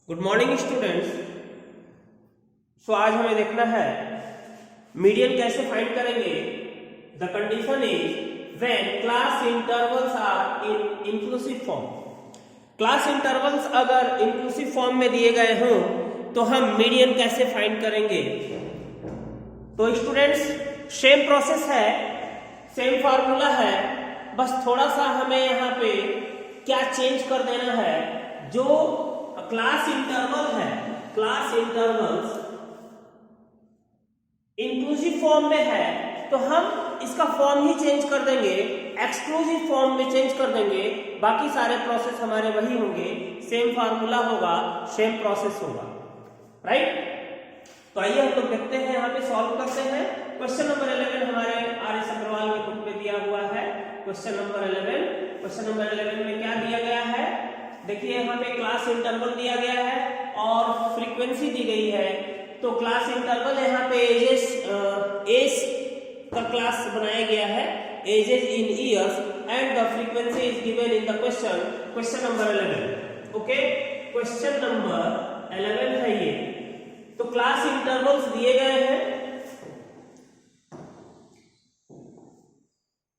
Good morning students. आज हमें देखना है मीडियन कैसे फाइंड करेंगे। The condition is when class intervals are in inclusive form. Class intervals अगर इंक्लूसिव फॉर्म में दिए गए हों तो हम मीडियन कैसे फाइंड करेंगे। तो स्टूडेंट्स सेम प्रोसेस है, सेम फार्मूला है, बस थोड़ा सा हमें यहाँ पे क्या चेंज कर देना है। जो क्लास इंटरवल है, क्लास इंटरवल्स इंक्लूसिव फॉर्म में है तो हम इसका फॉर्म ही चेंज कर देंगे, एक्सक्लूसिव फॉर्म में चेंज कर देंगे। बाकी सारे प्रोसेस हमारे वही होंगे, सेम फार्मूला होगा, सेम प्रोसेस होगा, राइट। तो आइए हम लोग देखते हैं, यहाँ पे सॉल्व करते हैं। क्वेश्चन नंबर 11 हमारे आर.एस. अग्रवाल के बुक में दिया हुआ है। क्वेश्चन नंबर 11 में क्या दिया गया है, देखिए यहाँ पे क्लास इंटरवल दिया गया है और फ्रीक्वेंसी दी गई है। तो क्लास इंटरवल यहाँ पे एज का क्लास बनाया गया है, ages in years, and the frequency is given in the question number 11। Okay, question number 11 है ये। तो क्लास इंटरवल्स दिए गए हैं,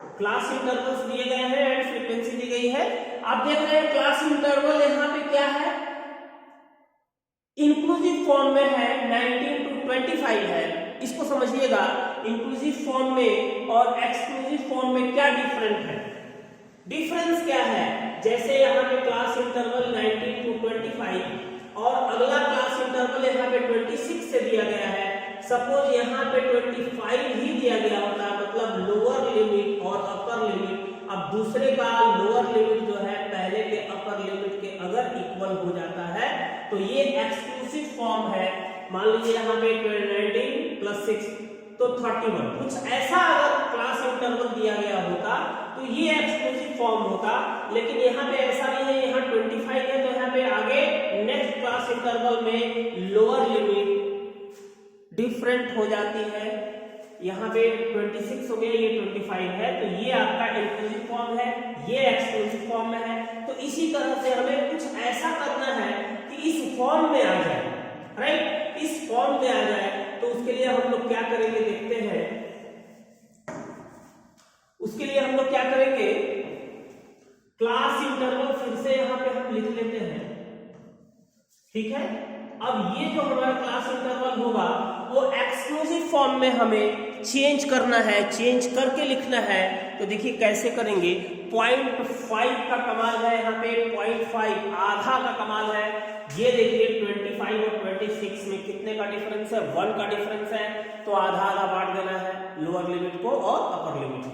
क्लास इंटरवल्स दिए गए हैं एंड फ्रीक्वेंसी दी गई है। आप देख रहे हैं क्लास इंटरवल यहाँ पे क्या है, इंक्लूसिव फॉर्म में है, 19 to 25 है। इसको समझिएगा, इंक्लूसिव फॉर्म में और एक्सक्लूसिव फॉर्म में क्या डिफरेंट है। डिफरेंस क्या है, जैसे यहाँ पे क्लास इंटरवल 19 to 25 और अगला क्लास इंटरवल यहाँ पे 26 से दिया गया है। सपोज यहाँ पे 25 ही दिया गया होता, मतलब लोअर लिमिट और अपर लिमिट। अब दूसरे का लोअर लिमिट जो है पहले के अपर लिमिट के अगर इक्वल हो जाता है तो ये एक्सक्लूसिव फॉर्म है। मान लीजिए यहाँ पे 19 + 6 तो 31, कुछ ऐसा अगर क्लास इंटरवल दिया गया होता तो ये एक्सक्लूसिव फॉर्म होता। लेकिन यहाँ पे ऐसा नहीं है, यहाँ 25 है तो यहाँ पे आगे नेक्स्ट क्लास इंटरवल में लोअर लिमिट डिफरेंट हो जाती है। यहाँ पे 26 हो गया, ये 25 है, तो ये आपका इंक्लूसिव फॉर्म है, ये एक्सक्लूसिव फॉर्म में है। तो इसी तरह से हमें कुछ ऐसा करना है कि इस फॉर्म में आ जाए, राइट, इस फॉर्म में आ जाए। तो उसके लिए हम लोग क्या करेंगे देखते हैं। उसके लिए हम लोग क्या करेंगे, क्लास इंटरवल फिर से यहाँ पे हम लिख लेते हैं, ठीक है। अब ये जो हमारा क्लास इंटरवल होगा वो एक्सक्लूसिव फॉर्म में हमें चेंज करना है, चेंज करके लिखना है। तो देखिए कैसे करेंगे। 0.5 का कमाल है, यहाँ पे 0.5 आधा का कमाल है। ये देखिए 25 और 26 में कितने का डिफरेंस है, 1 का डिफरेंस है। तो आधा आधा बांट देना है, लोअर लिमिट को और अपर लिमिट को।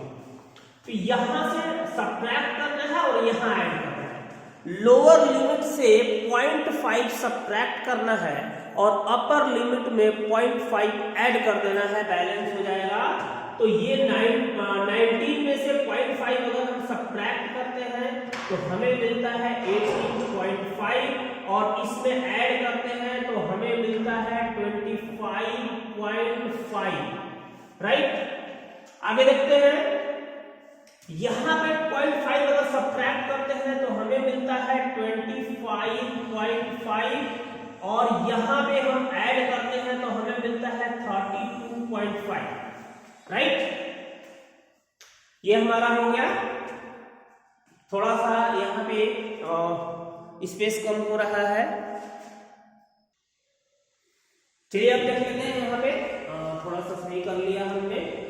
तो यहां से सब्ट्रैक्ट करना है और यहां ऐड करना है। लोअर लिमिट से 0.5 सब्ट्रैक्ट करना है और अपर लिमिट में 0.5 ऐड कर देना है, बैलेंस हो जाएगा। तो ये 19 में से 0.5 अगर हम सब्ट्रैक्ट करते हैं तो हमें मिलता है 18.5 और इसमें ऐड करते हैं तो हमें मिलता है 25.5, राइट। आगे देखते हैं, यहां पे 0.5 अगर सब्ट्रैक्ट करते हैं तो हमें मिलता है 25.5 और यहां पे हम ऐड करते हैं तो हमें मिलता है 32.5, राइट। ये हमारा हो गया। थोड़ा सा यहां पे स्पेस कम हो रहा है, चलिए अब देख लेते हैं। यहाँ पे थोड़ा सा सही कर लिया हमने।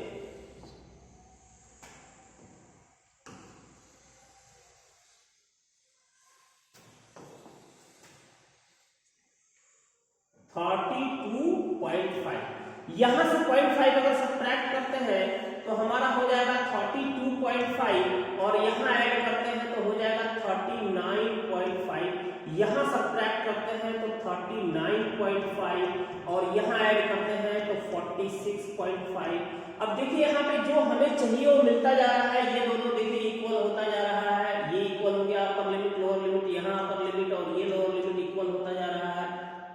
यहां से 0.5 अगर सब्ट्रैक्ट करते हैं तो हमारा हो जाएगा 32.5 और यहां ऐड करते हैं तो हो जाएगा 39.5। यहां सब्ट्रैक्ट करते हैं तो 39.5 और यहां ऐड करते हैं तो 46.5। अब देखिए यहाँ पे जो हमें चाहिए वो मिलता जा रहा है, ये दोनों देखिए इक्वल होता जा रहा है। ये इक्वल हो गया, अपर लिमिट लोअर लिमिट, यहाँ अपर लिमिट और ये लोअर लिमिट इक्वल होता जा रहा है,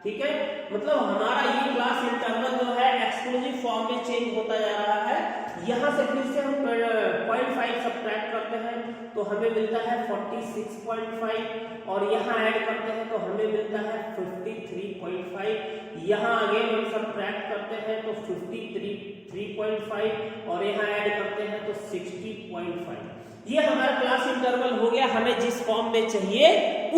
ठीक है। मतलब हमारा ये क्लास इंटरवल जो है एक्सक्लूसिव फॉर्म में चेंज होता जा रहा है। यहां से फिर से हम 0.5 सब्ट्रैक्ट करते हैं तो हमें मिलता है 46.5 और यहां ऐड करते हैं तो हमें मिलता है 50 करते हैं तो 53.5 और यहाँ ऐड करते हैं तो 60.5। ये हमारा क्लास इंटरवल हो गया, हमें जिस फॉर्म में चाहिए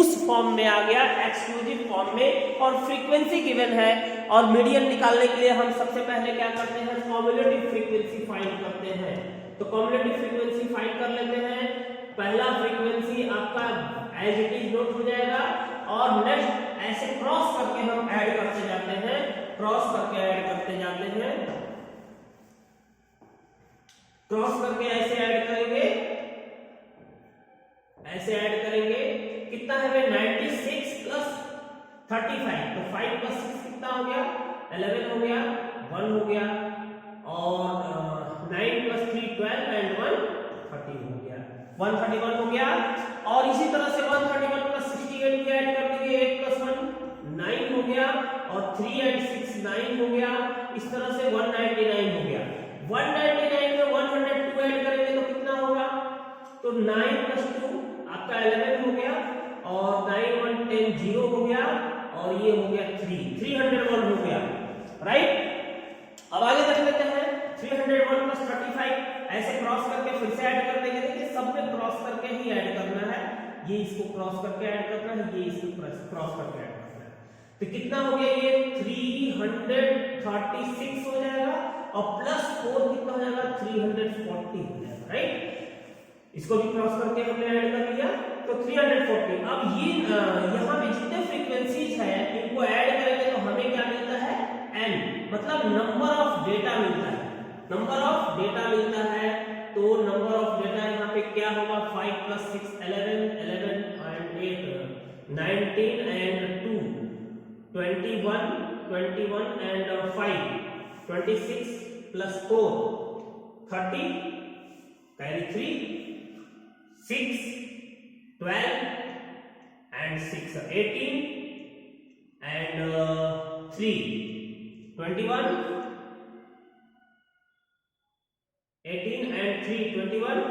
उस फॉर्म में आ गया, एक्सक्लूसिव फॉर्म में, और फ्रीक्वेंसी गिवन है। और मीडियन निकालने के लिए हम सबसे पहले क्या करते हैं, कॉम्युलेटिव फ्रीक्वेंसी फाइंड करते हैं। तो कॉम्युलेटिव फ्रीक्वेंसी फाइंड कर लेते हैं। पहला फ्रीक्वेंसी आपका एज इट इज नोट हो जाएगा और नेक्स्ट ऐसे क्रॉस करके हम ऐड करते जाते हैं, क्रॉस करके ऐड करते जाते हैं, क्रॉस करके ऐसे ऐड करेंगे, ऐसे ऐड करेंगे। कितना है भाई 96 प्लस 35, तो 5 प्लस 6 कितना हो गया 11 हो गया, 1 हो गया, और 9 प्लस 3 12 एंड 1 13 हो गया, 131 हो गया। और इसी तरह से 131 प्लस 68 भी ऐड कर देंगे, 8 प्लस 1 9 हो गया, और 3 एंड 6 9 हो गया। इस तरह से 199 हो गया। 199 में 102 ऐड करेंगे तो कितना होगा, तो 9 प्लस 2 आपका 11 हो गया, और 9 1 10 0 हो गया, और ये हो गया 301 हो गया, राइट। अब आगे देख लेते हैं 301 प्लस 35 ऐसे क्रॉस करके फिर से ऐड कर देंगे। देखिए सब में क्रॉस करके ही ऐड करना है, ये इसको क्रॉस करके ऐड करना है, ये इसको क्रॉस करके ऐड करना है। तो कितना हो गया, ये 336 हो जाएगा, और प्लस 4 कितना हो जाएगा 340 हो जाएगा, राइट। इसको भी क्रॉस करके हमने ऐड कर लिया तो 340। अब ये यहाँ पे जितने फ्रीक्वेंसीज है इनको ऐड करेंगे तो हमें क्या मिलता है n, मतलब नंबर ऑफ डेटा मिलता है, नंबर ऑफ डेटा मिलता है। तो नंबर ऑफ डेटा यहाँ पे क्या होगा, 5 plus 6 11 11 and 8 19 and 2 21 21 and 5 26 plus 4 30 carry 3 6 12 and 6 18 and 3 21 18 and 3 21।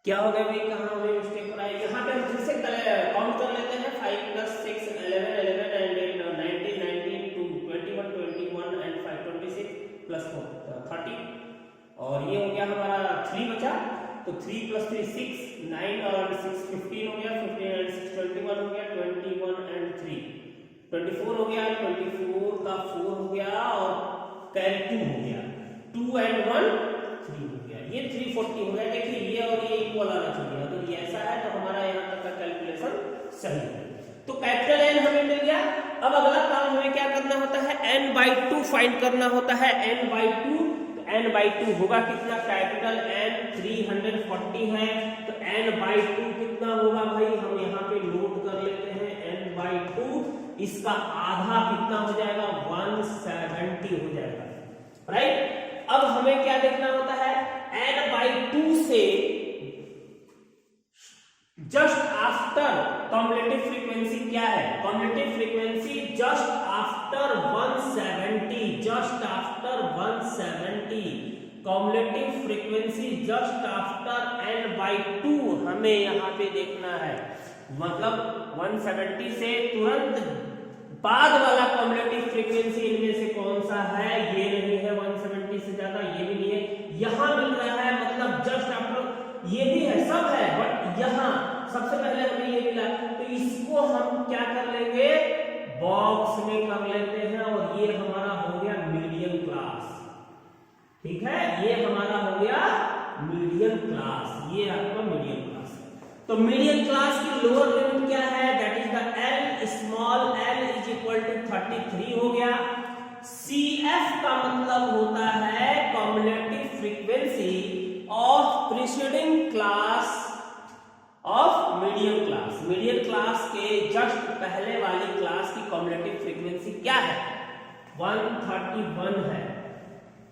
क्या हो गया भाई, कहाँ हमें मिस्टेक हो रहा है, यहाँ पे हम फिर से काउंट कर लेते हैं। 5 प्लस 6 11 11 एंड 8 19 19 2 21 21 एंड 5 26 प्लस 4 30, और ये हो गया हमारा 3 बचा, तो 3 प्लस 3 6 9 और 6 15 हो गया, 15 एंड 6 21 हो गया, 21 एंड 3 24 हो गया, 24 का 4 हो गया, और कैरी 2 हो गया, 2 एंड 1 3 हो गया, ये 340 हो गया। देखिए ये और ये इक्वल आना चाहिए, तो ये ऐसा है, तो हमारा यहाँ तक का कैलकुलेशन सही है। तो कैपिटल N हमें मिल गया। अब अगला काम हमें क्या करना होता है, n/2 फाइंड करना होता है, n/2। तो n/2 होगा कितना, कैपिटल N 340 है, तो n/2 कितना होगा भाई, हम यहाँ पे नोट कर लेते हैं, n/2 इसका आधा कितना हो जाएगा 170 हो जाएगा, राइट। अब हमें क्या देखना होता है, n/2 से जस्ट आफ्टर कॉम्युलेटिव फ्रीक्वेंसी क्या है, cumulative frequency just after 170, just after 170 cumulative frequency just after n/2 हमें यहाँ पे देखना है, मतलब 170 से तुरंत बाद वाला कॉम्युलेटिव फ्रीक्वेंसी इनमें से कौन सा है, ये नहीं है 170 से ज्यादा, ये भी नहीं है, यहां मिल रहा है, मतलब जस्ट आफ्टर, ये भी है, सब है, बट यहां सबसे पहले हमें ये मिला, तो इसको हम क्या कर लेंगे, बॉक्स में कर लेते हैं, और ये हमारा हो गया मीडियन क्लास, ठीक है, ये हमारा हो गया मीडियन क्लास, ये आपका मीडियन क्लास है। तो मीडियन क्लास की लोअर लिमिट क्या है, that is the L, small l is equal to 33 हो गया। CF का मतलब होता है cumulative frequency of preceding class of median class, median class के जस्ट पहले वाली क्लास की कॉम्युलेटिव फ्रीक्वेंसी क्या है, 131 है।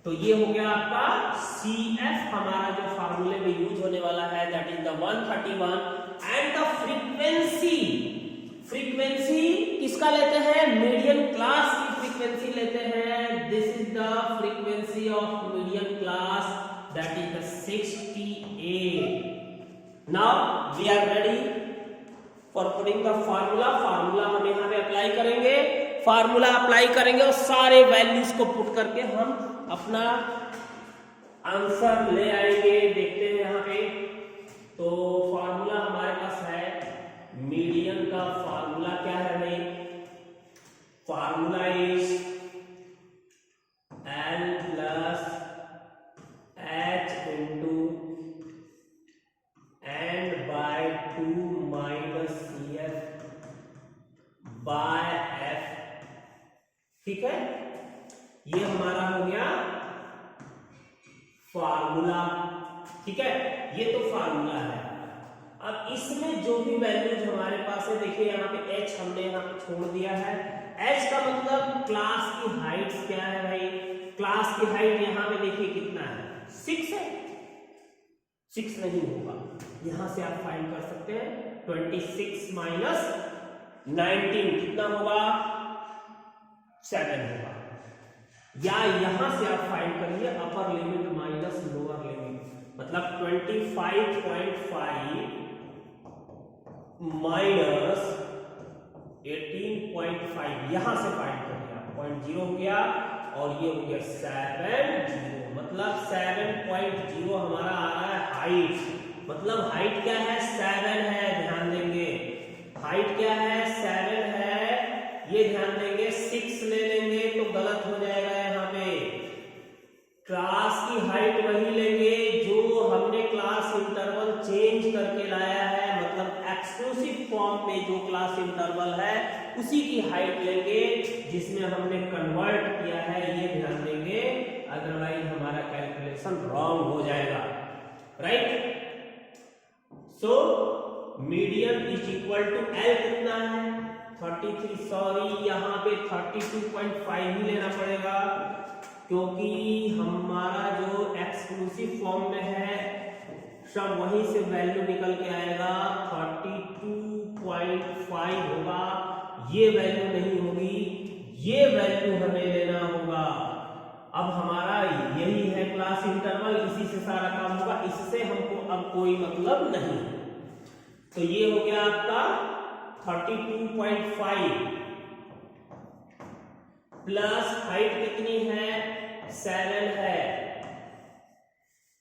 तो ये हो गया आपका CF, हमारा जो फार्मूले में यूज होने वाला है, that is the 131, and the frequency, frequency किसका लेते हैं, मीडियन क्लास की फ्रीक्वेंसी लेते हैं, this is the frequency of median class, that is the 68। Now we are ready for putting the formula, formula हम यहाँ पे अप्लाई करेंगे, फार्मूला अप्लाई करेंगे और सारे वैल्यूज को पुट करके हम अपना आंसर ले आएंगे। देखते हैं यहाँ पे, तो फार्मूला हमारे पास है, मीडियन का फार्मूला क्या है भाई, formula is L plus H into N by 2 minus CF by F। ठीक है, ये हमारा हो गया फार्मूला। ठीक है, ये तो फार्मूला है। अब इसमें जो भी वैल्यूज हमारे पास है, देखिए यहाँ पे h हमने यहाँ पे छोड़ दिया है। h का मतलब क्लास की हाइट क्या है भाई, क्लास की हाइट यहाँ पे देखिए कितना है, 6 है, 6 नहीं होगा, यहां से आप फाइंड कर सकते हैं। 26 माइनस 19 कितना होगा, 7 होगा। या यहां से आप फाइंड करिए upper limit minus lower limit, मतलब 25.5 माइनस 18.5, यहां से फाइंड करिए आप, 0.0 हो गया और ये हो गया 70, मतलब 7.0 हमारा आ रहा है हाइट। मतलब हाइट क्या है, 7 है, ध्यान देंगे, हाइट क्या है, 7 है, ये ध्यान देंगे। 6 ले लेंगे तो गलत हो जाएगा, यहाँ पे क्लास की हाइट वही लेंगे जो हमने क्लास इंटरवल चेंज करके लाया है, मतलब एक्सक्लूसिव फॉर्म में जो क्लास इंटरवल है उसी की हाइट लेंगे जिसमें हमने कन्वर्ट किया है, ये ध्यान देंगे, अदरवाइज हमारा कैलकुलेशन रॉन्ग हो जाएगा। Right, so median is equal to L कितना है, 33, सॉरी यहाँ पे 32.5 ही लेना पड़ेगा क्योंकि हमारा जो एक्सक्लूसिव फॉर्म में है सब वहीं से वैल्यू निकल के आएगा, 32.5 होगा, ये वैल्यू नहीं होगी, ये वैल्यू हमें लेना होगा। अब हमारा यही है क्लास इंटरवल, इसी से सारा काम होगा, इससे हमको अब कोई मतलब नहीं। तो ये हो गया आपका 32.5 प्लस हाइट कितनी है, 7 है,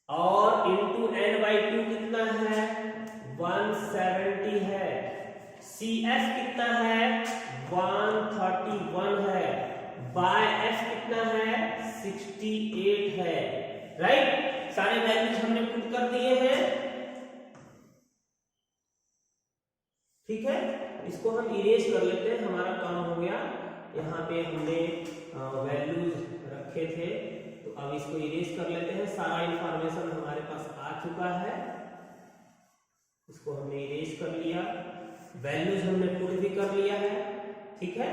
और इंटू n/2 कितना है, 170 है, CF कितना है, 131 है, बाय F कितना है, 68 है। राइट, सारे वैल्यूज हमने पुट कर दिए हैं। ठीक है, इसको हम इरेज कर लेते हैं, हमारा काम हो गया। यहाँ पे हमने वैल्यूज रखे थे तो अब इसको इरेज कर लेते हैं। सारा इंफॉर्मेशन हमारे पास आ चुका है, इसको हमने इरेज कर लिया, वैल्यूज हमने पुट भी कर लिया है। ठीक है,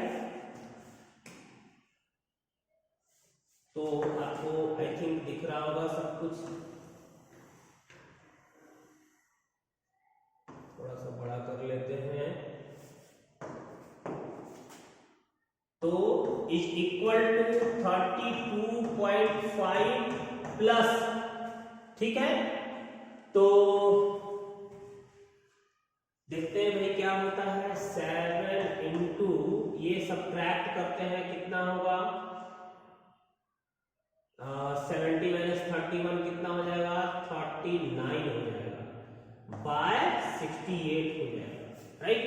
तो आपको आई थिंक दिख रहा होगा सब कुछ, थोड़ा सा बड़ा कर लेते हैं। तो इज इक्वल टू 32.5 प्लस, ठीक है, तो देखते हैं भाई क्या होता है, 7 इंटू ये सब्ट्रैक्ट करते हैं, कितना होगा, 70 माइनस 31 कितना हो जाएगा, 39 हो जाएगा, बाय 68 हो जाएगा। राइट,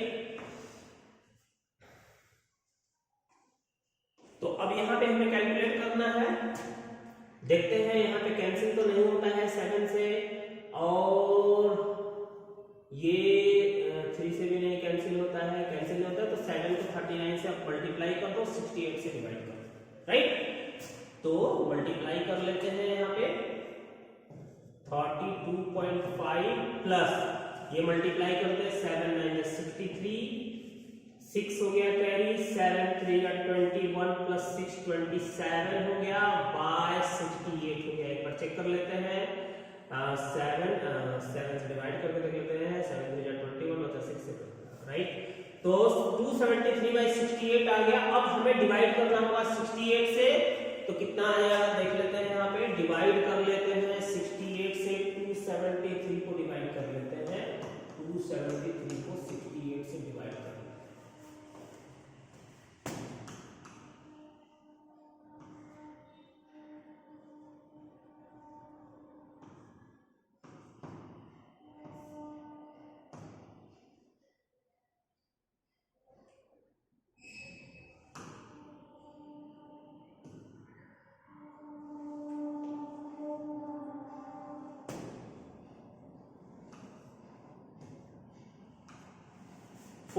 तो अब यहाँ पे हमें कैलकुलेट करना है, देखते हैं यहाँ पे कैंसिल तो नहीं होता है 7 से, और ये 3 से भी नहीं कैंसिल होता है, कैंसिल नहीं होता है, तो 7 को 39 से आप मल्टीप्लाई कर दो, 68 से डिवाइड कर दो। राइट, तो मल्टीप्लाई कर लेते हैं यहाँ पे 32.5 प्लस, ये मल्टीप्लाई करते हैं 7 माइनस 63, 6 हो गया कैरी, 7 3 21 प्लस 6 27 हो गया, बाय 68 हो गया। एक बार चेक कर लेते हैं, 7 से डिवाइड करके देख लेते हैं, 7 3 21 और 6 से, राइट, तो 273/68 आ गया। अब हमें डिवाइड करना होगा 68 से, तो कितना आया देख लेते हैं, यहाँ पे डिवाइड कर लेते हैं 68 से, 273 को डिवाइड कर लेते हैं, 273 को 68 से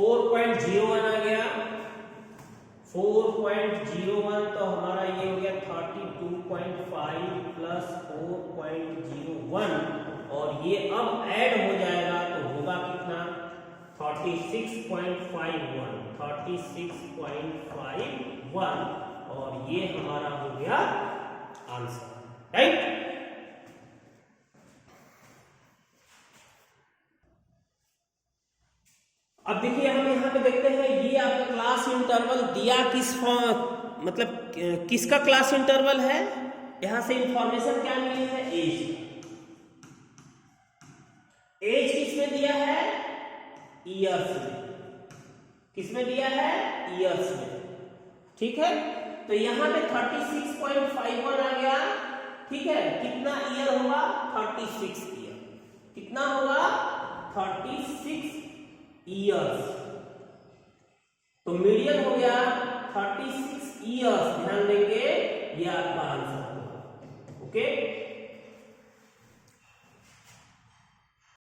4.01 आ गया, 4.01 तो हमारा ये हो गया 32.5 प्लस 4.01 और ये अब ऐड हो जाएगा तो होगा कितना 36.51 और ये हमारा हो गया आंसर, राइट। अब देखिए हम यहाँ पे देखते हैं ये आपका क्लास इंटरवल दिया किस मतलब किसका क्लास इंटरवल है, यहां से इंफॉर्मेशन क्या मिली है, एज किसमें दिया है, ईयर्स में, किसमें दिया है, ईयर्स में, ठीक है। तो यहाँ पे 36.51 आ गया, ठीक है, कितना ईयर होगा 36 ईयर, कितना होगा 36 ईयर्स, तो मीडियन हो गया 36 ईयर्स, ध्यान देंगे ये आपका आंसर होगा, ओके।